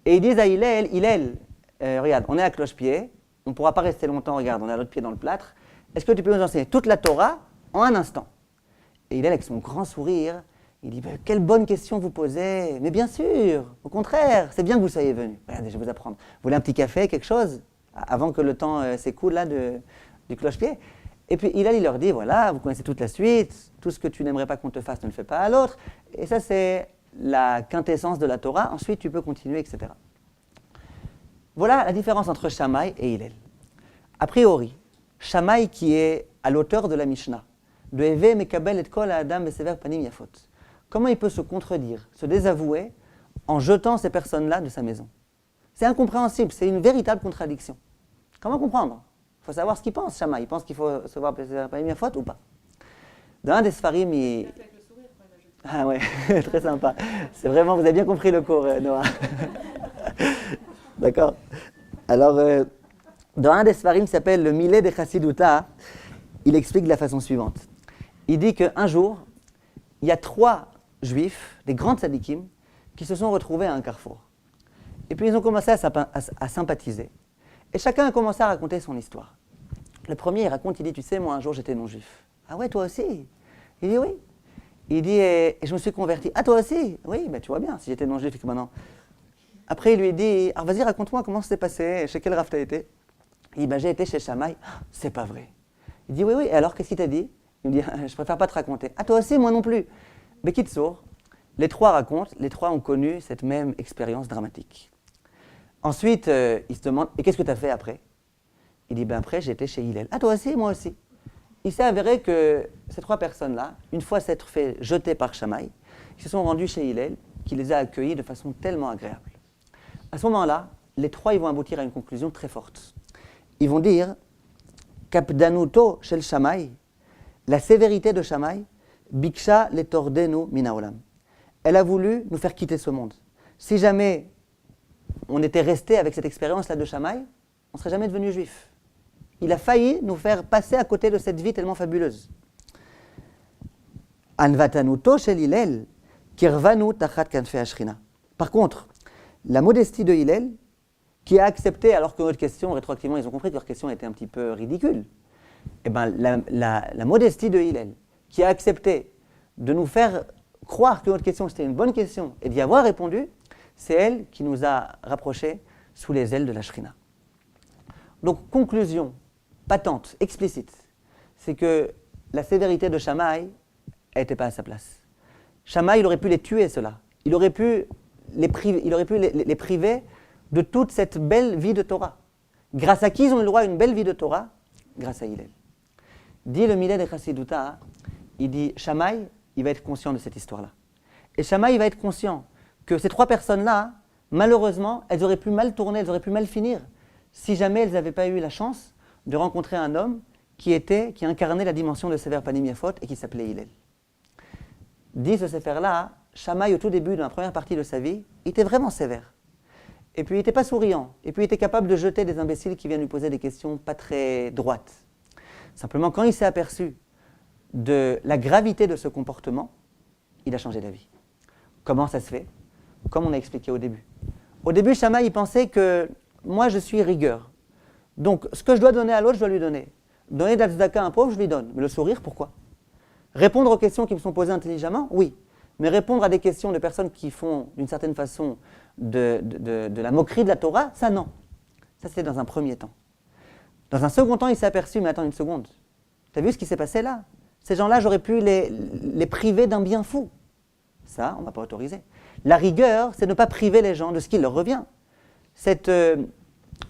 Speaker 1: Et ils disent à Hillel, Hillel, regarde, on est à cloche-pied, on ne pourra pas rester longtemps, regarde, on a l'autre pied dans le plâtre. Est-ce que tu peux nous enseigner toute la Torah en un instant? Et Hillel, avec son grand sourire, il dit, quelle bonne question vous posez. Mais bien sûr, au contraire, c'est bien que vous soyez venus. Regardez, je vais vous apprendre. Vous voulez un petit café, quelque chose, avant que le temps s'écoule là du cloche-pied? Et puis Hillel, il leur dit, voilà, vous connaissez toute la suite, tout ce que tu n'aimerais pas qu'on te fasse, ne le fais pas à l'autre. Et ça, c'est la quintessence de la Torah. Ensuite, tu peux continuer, etc. Voilà la différence entre Shammai et Hillel. A priori, Shammai qui est à l'auteur de la Mishnah, de Heve Mekabel et Kol Adam Besever Panim Yafot. Comment il peut se contredire, se désavouer en jetant ces personnes-là de sa maison? C'est incompréhensible, c'est une véritable contradiction. Comment comprendre? Il faut savoir ce qu'il pense, Shammai. Il pense qu'il faut se voir Besever Panim Yafot ou pas? Dans un des Sfarim, il... Ah ouais, très sympa. C'est vraiment, vous avez bien compris le cours, Noah. D'accord. Alors, dans un des Sfarim qui s'appelle le Millet de Chassidouta, il explique de la façon suivante. Il dit qu'un jour, il y a 3 juifs, des grands tzadikim, qui se sont retrouvés à un carrefour. Et puis ils ont commencé à sympathiser. Et chacun a commencé à raconter son histoire. Le premier, il raconte, il dit, tu sais, moi un jour j'étais non-juif. Ah ouais, toi aussi? Il dit oui. Il dit, et je me suis converti. Ah, toi aussi? Oui, ben tu vois bien, si j'étais non-juif et que maintenant. Après, il lui dit, alors vas-y, raconte-moi comment ça s'est passé, chez quel raf t'as été? Il dit, ben j'ai été chez Shammai. Ah, c'est pas vrai. Il dit, oui, oui, et alors qu'est-ce qu'il t'a dit? Il me dit, je préfère pas te raconter. Ah, toi aussi, moi non plus. Mais qui te sort? Les 3 racontent, les 3 ont connu cette même expérience dramatique. Ensuite, il se demande, et qu'est-ce que tu as fait après? Il dit, ben après, j'étais chez Hillel. Ah, toi aussi, moi aussi. Il s'est avéré que ces 3 personnes-là, une fois s'être fait jeter par Shammai, ils se sont rendus chez Hillel, qui les a accueillis de façon tellement agréable. À ce moment-là, les 3 ils vont aboutir à une conclusion très forte. Ils vont dire, Kapdanuto shel Shammai, la sévérité de Shammai, Biksha le tordenu minaolam. Elle a voulu nous faire quitter ce monde. Si jamais on était resté avec cette expérience-là de Shammai, on ne serait jamais devenu juif. Il a failli nous faire passer à côté de cette vie tellement fabuleuse. Anvatanuto shel Hillel, kirvanu tachat kanfei ashrina. Par contre, la modestie de Hillel, qui a accepté, alors que notre question, rétroactivement, ils ont compris que leur question était un petit peu ridicule, eh ben, la modestie de Hillel, qui a accepté de nous faire croire que notre question c'était une bonne question et d'y avoir répondu, c'est elle qui nous a rapprochés sous les ailes de la Shrina. Donc, conclusion patente, explicite, c'est que la sévérité de Shammai n'était pas à sa place. Shammai, il aurait pu les tuer, ceux-là. Il aurait pu les priver de toute cette belle vie de Torah. Grâce à qui ils ont eu le droit à une belle vie de Torah? Grâce à Hillel. Dit le Millet de Chassiduta, il dit Shammai, il va être conscient de cette histoire-là. Et Shammai, il va être conscient que ces trois personnes-là, malheureusement, elles auraient pu mal tourner, elles auraient pu mal finir, si jamais elles n'avaient pas eu la chance de rencontrer un homme qui incarnait la dimension de Sever Panim Yafot et qui s'appelait Hillel. Dit ce Sefer-là, Shammai, au tout début de la première partie de sa vie, il était vraiment sévère. Et puis il n'était pas souriant. Et puis il était capable de jeter des imbéciles qui viennent lui poser des questions pas très droites. Simplement, quand il s'est aperçu de la gravité de ce comportement, il a changé d'avis. Comment ça se fait? Comme on a expliqué au début. Au début, Shammai, il pensait que moi, je suis rigueur. Donc, ce que je dois donner à l'autre, je dois lui donner. Donner de la tzedaka à un pauvre, je lui donne. Mais le sourire, pourquoi? Répondre aux questions qui me sont posées intelligemment, oui. Mais répondre à des questions de personnes qui font, d'une certaine façon, de la moquerie de la Torah, ça, non. Ça, c'était dans un premier temps. Dans un second temps, il s'est aperçu, mais attends une seconde. Tu as vu ce qui s'est passé là? Ces gens-là, j'aurais pu les priver d'un bien fou. Ça, on ne va pas autoriser. La rigueur, c'est ne pas priver les gens de ce qui leur revient. Cette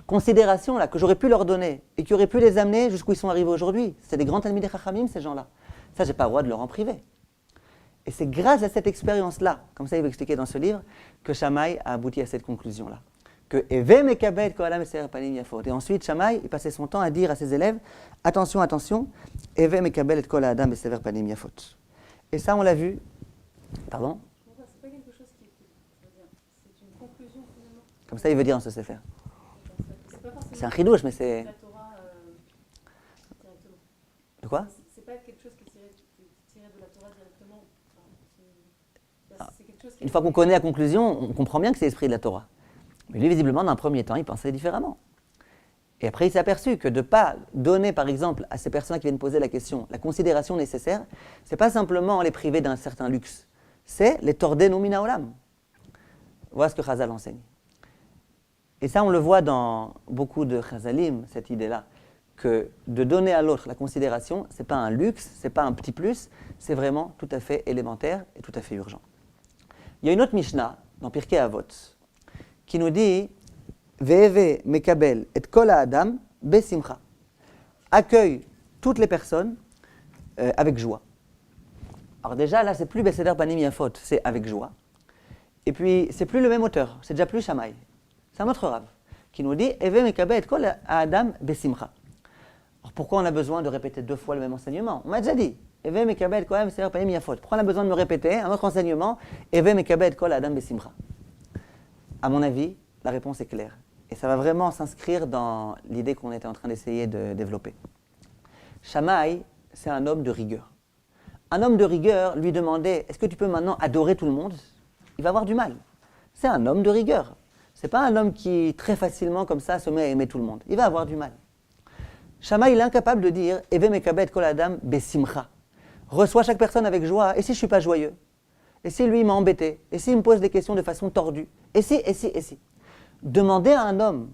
Speaker 1: considération-là que j'aurais pu leur donner et qui aurait pu les amener jusqu'où ils sont arrivés aujourd'hui. C'est des grands Talmidei Chachamim, ces gens-là. Ça, je n'ai pas le droit de leur en priver. Et c'est grâce à cette expérience-là, comme ça il va expliquer dans ce livre, que Shammai a abouti à cette conclusion-là. Que Eve mekabel kol adam besever panim yafot. Et ensuite, Shammai, il passait son temps à dire à ses élèves, attention, attention, Eve mekabel et kol adam besever panim yafot. Et ça, on l'a vu. Pardon?
Speaker 4: C'est pas quelque chose qui c'est une conclusion finalement.
Speaker 1: Comme ça, il veut dire dans ce sefer.
Speaker 4: C'est pas forcément
Speaker 1: C'est un chidouche, mais c'est...
Speaker 4: la Torah directement.
Speaker 1: De quoi?
Speaker 4: C'est pas quelque chose qui est tiré de la Torah directement. C'est quelque chose qui
Speaker 1: Une fois qu'on connaît la conclusion, on comprend bien que c'est l'esprit de la Torah. Mais lui, visiblement, dans un premier temps, il pensait différemment. Et après, il s'est aperçu que de ne pas donner, par exemple, à ces personnes qui viennent poser la question, la considération nécessaire, ce n'est pas simplement les priver d'un certain luxe, c'est les torder nomina olam. Voilà ce que Chazal enseigne. Et ça, on le voit dans beaucoup de Chazalim, cette idée-là, que de donner à l'autre la considération, ce n'est pas un luxe, ce n'est pas un petit plus, c'est vraiment tout à fait élémentaire et tout à fait urgent. Il y a une autre Mishnah, dans Pirkei Avot, qui nous dit Ve'eve mekabel et kol ha'adam besimcha. Accueille toutes les personnes avec joie. Alors déjà, là, c'est plus Beseder Panim Yafot, c'est avec joie. Et puis, c'est plus le même auteur, c'est déjà plus Shammai. C'est un autre Rav qui nous dit Eve mekabel et kol ha'adam besimcha. Alors pourquoi on a besoin de répéter deux fois le même enseignement? On m'a déjà dit Eve mekabel et kol ha'adam Beseder Panim Yafot. Pourquoi on a besoin de me répéter un autre enseignement Eve mekabel et kol ha'adam besimcha? À mon avis, la réponse est claire. Et ça va vraiment s'inscrire dans l'idée qu'on était en train d'essayer de développer. Shammai, c'est un homme de rigueur. Un homme de rigueur lui demandait, est-ce que tu peux maintenant adorer tout le monde? Il va avoir du mal. C'est un homme de rigueur. Ce n'est pas un homme qui, très facilement, comme ça, se met à aimer tout le monde. Il va avoir du mal. Shammai, il est incapable de dire, Eve mekabel kol adam besimcha. Reçois chaque personne avec joie. Et si je ne suis pas joyeux? Et si lui, il m'a embêté? Et s'il me pose des questions de façon tordue? Et si? Demander à un homme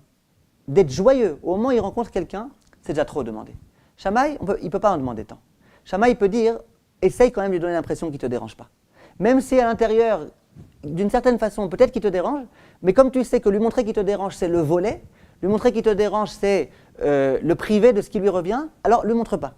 Speaker 1: d'être joyeux au moment où il rencontre quelqu'un, c'est déjà trop demandé. Shammai, il ne peut pas en demander tant. Shammai peut dire, essaye quand même de lui donner l'impression qu'il ne te dérange pas. Même si à l'intérieur, d'une certaine façon, peut-être qu'il te dérange, mais comme tu sais que lui montrer qu'il te dérange, c'est le voler, lui montrer qu'il te dérange, c'est le priver de ce qui lui revient, alors ne lui montre pas.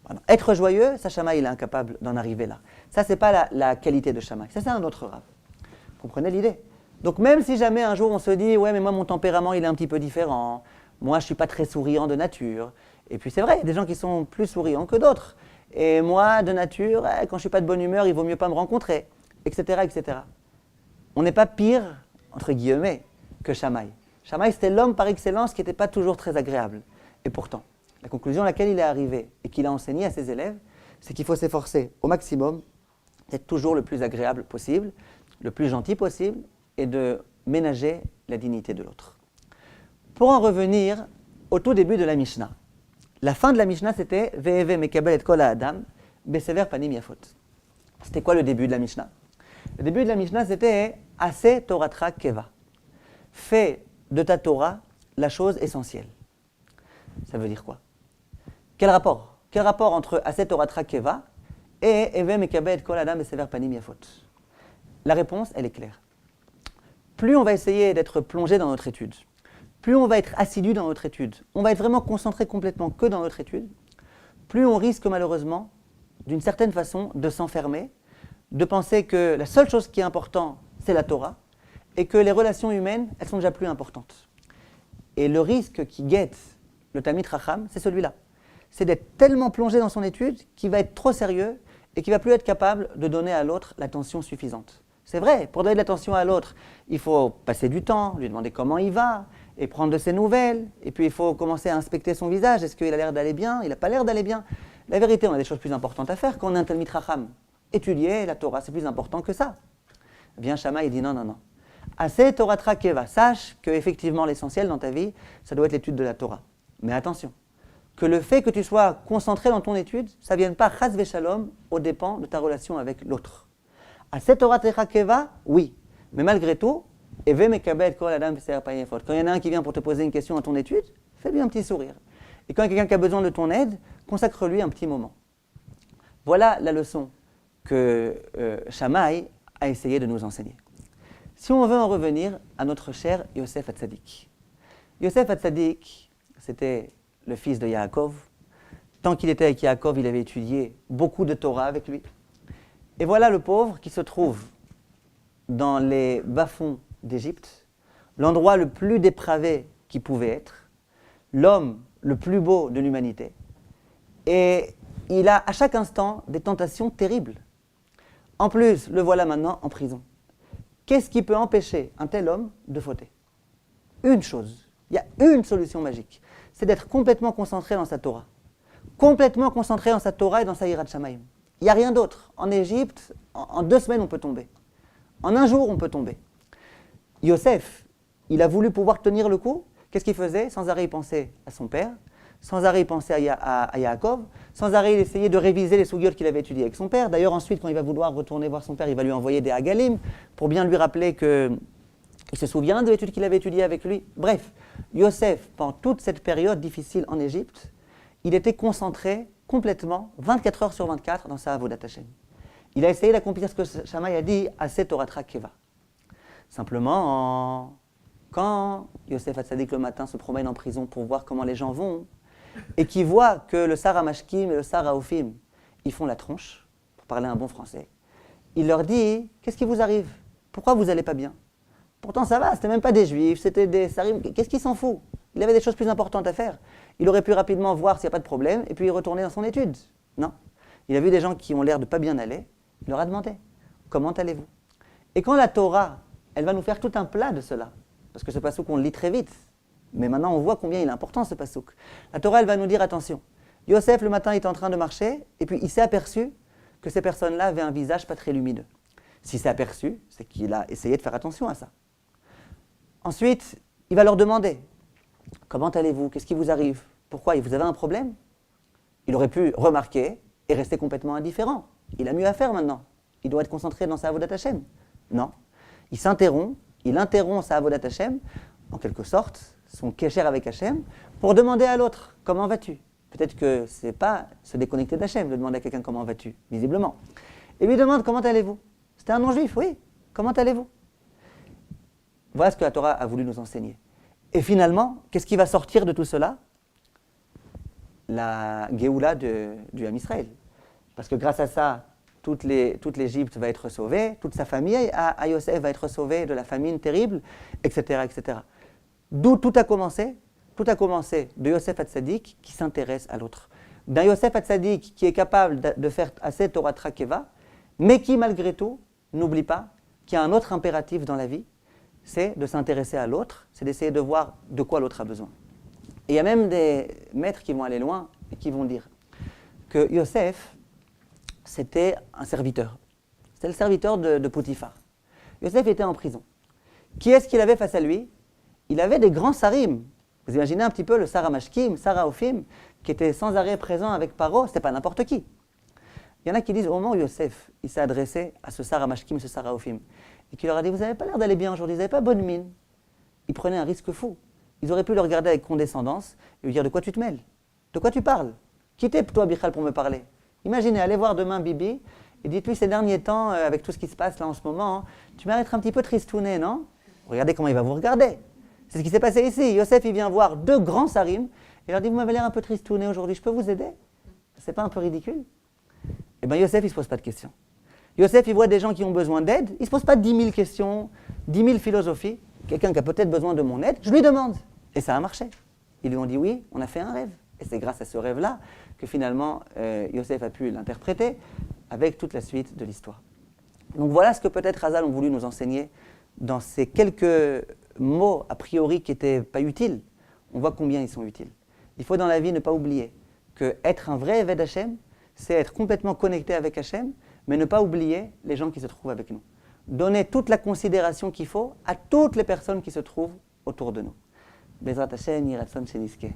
Speaker 1: Voilà. Être joyeux, ça, Shammai, il est incapable d'en arriver là. Ça, ce n'est pas la qualité de Shammai. Ça, c'est un autre Rav. Vous comprenez l'idée? Donc même si jamais un jour on se dit « ouais, mais moi, mon tempérament, il est un petit peu différent. Moi, je ne suis pas très souriant de nature. » Et puis c'est vrai, il y a des gens qui sont plus souriants que d'autres. Et moi, de nature, quand je ne suis pas de bonne humeur, il vaut mieux pas me rencontrer, etc., etc. On n'est pas pire, entre guillemets, que Shammai. Shammai, c'était l'homme par excellence qui n'était pas toujours très agréable. Et pourtant, la conclusion à laquelle il est arrivé et qu'il a enseigné à ses élèves, c'est qu'il faut s'efforcer au maximum d'être toujours le plus agréable possible, le plus gentil possible, et de ménager la dignité de l'autre. Pour en revenir au tout début de la Mishnah, la fin de la Mishnah c'était « Ve'eve mekabel et kol ha'adam besever panim yafot ». C'était quoi le début de la Mishnah? Le début de la Mishnah c'était « Ase toratra keva ». Fais de ta Torah la chose essentielle. Ça veut dire quoi? Quel rapport? Quel rapport entre Aset Torah Keva et Eve Mekabel Kol Adam Besever Panim Yafot? La réponse, elle est claire. Plus on va essayer d'être plongé dans notre étude, plus on va être assidu dans notre étude, on va être vraiment concentré complètement que dans notre étude, plus on risque malheureusement, d'une certaine façon, de s'enfermer, de penser que la seule chose qui est importante, c'est la Torah, et que les relations humaines, elles sont déjà plus importantes. Et le risque qui guette le Talmid Chacham, c'est celui-là. C'est d'être tellement plongé dans son étude qu'il va être trop sérieux et qu'il ne va plus être capable de donner à l'autre l'attention suffisante. C'est vrai, pour donner de l'attention à l'autre, il faut passer du temps, lui demander comment il va, et prendre de ses nouvelles, et puis il faut commencer à inspecter son visage, est-ce qu'il a l'air d'aller bien, il n'a pas l'air d'aller bien. La vérité, on a des choses plus importantes à faire quand on est un Talmid Chacham. Étudier la Torah, c'est plus important que ça. Vient Shammai et dit non, non, non. Assez Torah Keva, sache qu'effectivement l'essentiel dans ta vie, ça doit être l'étude de la Torah. Mais attention, que le fait que tu sois concentré dans ton étude, ça ne vienne pas chas v'shalom aux dépens de ta relation avec l'autre. Assez Torah Keva, oui, mais malgré tout, Eve Mekabel Kol Adam Besever Panim Yafot. Quand il y en a un qui vient pour te poser une question dans ton étude, fais-lui un petit sourire. Et quand il y a quelqu'un qui a besoin de ton aide, consacre-lui un petit moment. Voilà la leçon que Shammai a essayé de nous enseigner. Si on veut en revenir à notre cher Yosef Hatzadik. Yosef Hatzadik, c'était le fils de Yaakov. Tant qu'il était avec Yaakov, il avait étudié beaucoup de Torah avec lui. Et voilà le pauvre qui se trouve dans les bas-fonds d'Égypte, l'endroit le plus dépravé qui pouvait être, l'homme le plus beau de l'humanité. Et il a à chaque instant des tentations terribles. En plus, le voilà maintenant en prison. Qu'est-ce qui peut empêcher un tel homme de fauter? Une chose. Il y a une solution magique. C'est d'être complètement concentré dans sa Torah. Complètement concentré dans sa Torah et dans sa Yirat Shamayim. Il n'y a rien d'autre. En Égypte, en 2 semaines, on peut tomber. En 1 jour, on peut tomber. Yosef, il a voulu pouvoir tenir le coup. Qu'est-ce qu'il faisait? Sans arrêt, il pensait à son père. Sans arrêt, il pensait à Yaakov. Sans arrêt, il essayait de réviser les sougiotes qu'il avait étudiées avec son père. D'ailleurs, ensuite, quand il va vouloir retourner voir son père, il va lui envoyer des Hagalim pour bien lui rappeler qu'il se souvient de l'étude qu'il avait étudiée avec lui. Bref, Yosef, pendant toute cette période difficile en Égypte, il était concentré complètement, 24 heures sur 24, dans sa Avodat Hashem. Il a essayé d'accomplir ce que Shammai a dit à Aset Torah Keva. Simplement, quand Yosef Hatzadik le matin se promène en prison pour voir comment les gens vont, et qu'il voit que le Sarah Mashkim et le Sarah Ophim, ils font la tronche, pour parler un bon français, il leur dit, qu'est-ce qui vous arrive? Pourquoi vous n'allez pas bien? Pourtant ça va, c'était même pas des juifs, c'était des sarim, qu'est-ce qu'il s'en fout? Il avait des choses plus importantes à faire. Il aurait pu rapidement voir s'il n'y a pas de problème, et puis retourner dans son étude. Non. Il a vu des gens qui ont l'air de pas bien aller, il leur a demandé, comment allez-vous? Et quand la Torah, elle va nous faire tout un plat de cela, parce que ce passouk on le lit très vite, mais maintenant on voit combien il est important ce passouk. La Torah, elle va nous dire, attention, Yosef le matin il est en train de marcher, et puis il s'est aperçu que ces personnes-là avaient un visage pas très lumineux. S'il s'est aperçu, c'est qu'il a essayé de faire attention à ça. Ensuite, il va leur demander, comment allez-vous? Qu'est-ce qui vous arrive? Pourquoi? Vous avez un problème? Il aurait pu remarquer et rester complètement indifférent. Il a mieux à faire maintenant. Il doit être concentré dans sa Avodat Hashem. Non. Il s'interrompt, il interrompt sa Avodat Hashem, en quelque sorte, son kécher avec Hashem, pour demander à l'autre, comment vas-tu? Peut-être que ce n'est pas se déconnecter d'Hashem de demander à quelqu'un comment vas-tu, visiblement. Et lui demande, comment allez-vous? C'était un non-juif, oui. Comment allez-vous? Voilà ce que la Torah a voulu nous enseigner. Et finalement, qu'est-ce qui va sortir de tout cela? La Géoula du Ham Israël. Parce que grâce à ça, toute l'Égypte va être sauvée, toute sa famille à Yosef va être sauvée de la famine terrible, etc., etc. D'où tout a commencé de Yosef Hatzadik qui s'intéresse à l'autre. D'un Yosef Hatzadik qui est capable de faire assez Torah Keva, mais qui malgré tout n'oublie pas qu'il y a un autre impératif dans la vie, c'est de s'intéresser à l'autre, c'est d'essayer de voir de quoi l'autre a besoin. Et il y a même des maîtres qui vont aller loin et qui vont dire que Yosef, c'était un serviteur. C'était le serviteur de Potiphar. Yosef était en prison. Qui est-ce qu'il avait face à lui? Il avait des grands sarim. Vous imaginez un petit peu le Sarah Mashkim, Sarah Ophim, qui était sans arrêt présent avec Paro, c'était pas n'importe qui. Il y en a qui disent au moment où Yosef il s'est adressé à ce Sarah Mashkim, ce Sarah Ophim, et qui leur a dit, vous n'avez pas l'air d'aller bien aujourd'hui, vous n'avez pas bonne mine. Ils prenaient un risque fou. Ils auraient pu le regarder avec condescendance et lui dire, de quoi tu te mêles? De quoi tu parles? Quittez toi, Bichal, pour me parler. Imaginez, allez voir demain Bibi et dites-lui ces derniers temps, avec tout ce qui se passe là en ce moment, tu m'as l'air un petit peu tristouné, non? Regardez comment il va vous regarder. C'est ce qui s'est passé ici. Yosef, il vient voir 2 grands sarim et leur dit, vous m'avez l'air un peu tristouné aujourd'hui, je peux vous aider? C'est pas un peu ridicule? Eh bien, Yosef, il ne se pose pas de questions. Yosef, il voit des gens qui ont besoin d'aide, il ne se pose pas 10 000 questions, 10 000 philosophies. Quelqu'un qui a peut-être besoin de mon aide, je lui demande. Et ça a marché. Ils lui ont dit oui, on a fait un rêve. Et c'est grâce à ce rêve-là que finalement, Yosef a pu l'interpréter avec toute la suite de l'histoire. Donc voilà ce que peut-être Chazal ont voulu nous enseigner dans ces quelques mots a priori qui n'étaient pas utiles. On voit combien ils sont utiles. Il faut dans la vie ne pas oublier qu'être un vrai Eved Hashem, c'est être complètement connecté avec Hashem, mais ne pas oublier les gens qui se trouvent avec nous. Donner toute la considération qu'il faut à toutes les personnes qui se trouvent autour de nous. Bezrat Hashem, Yiratzon Sheniske.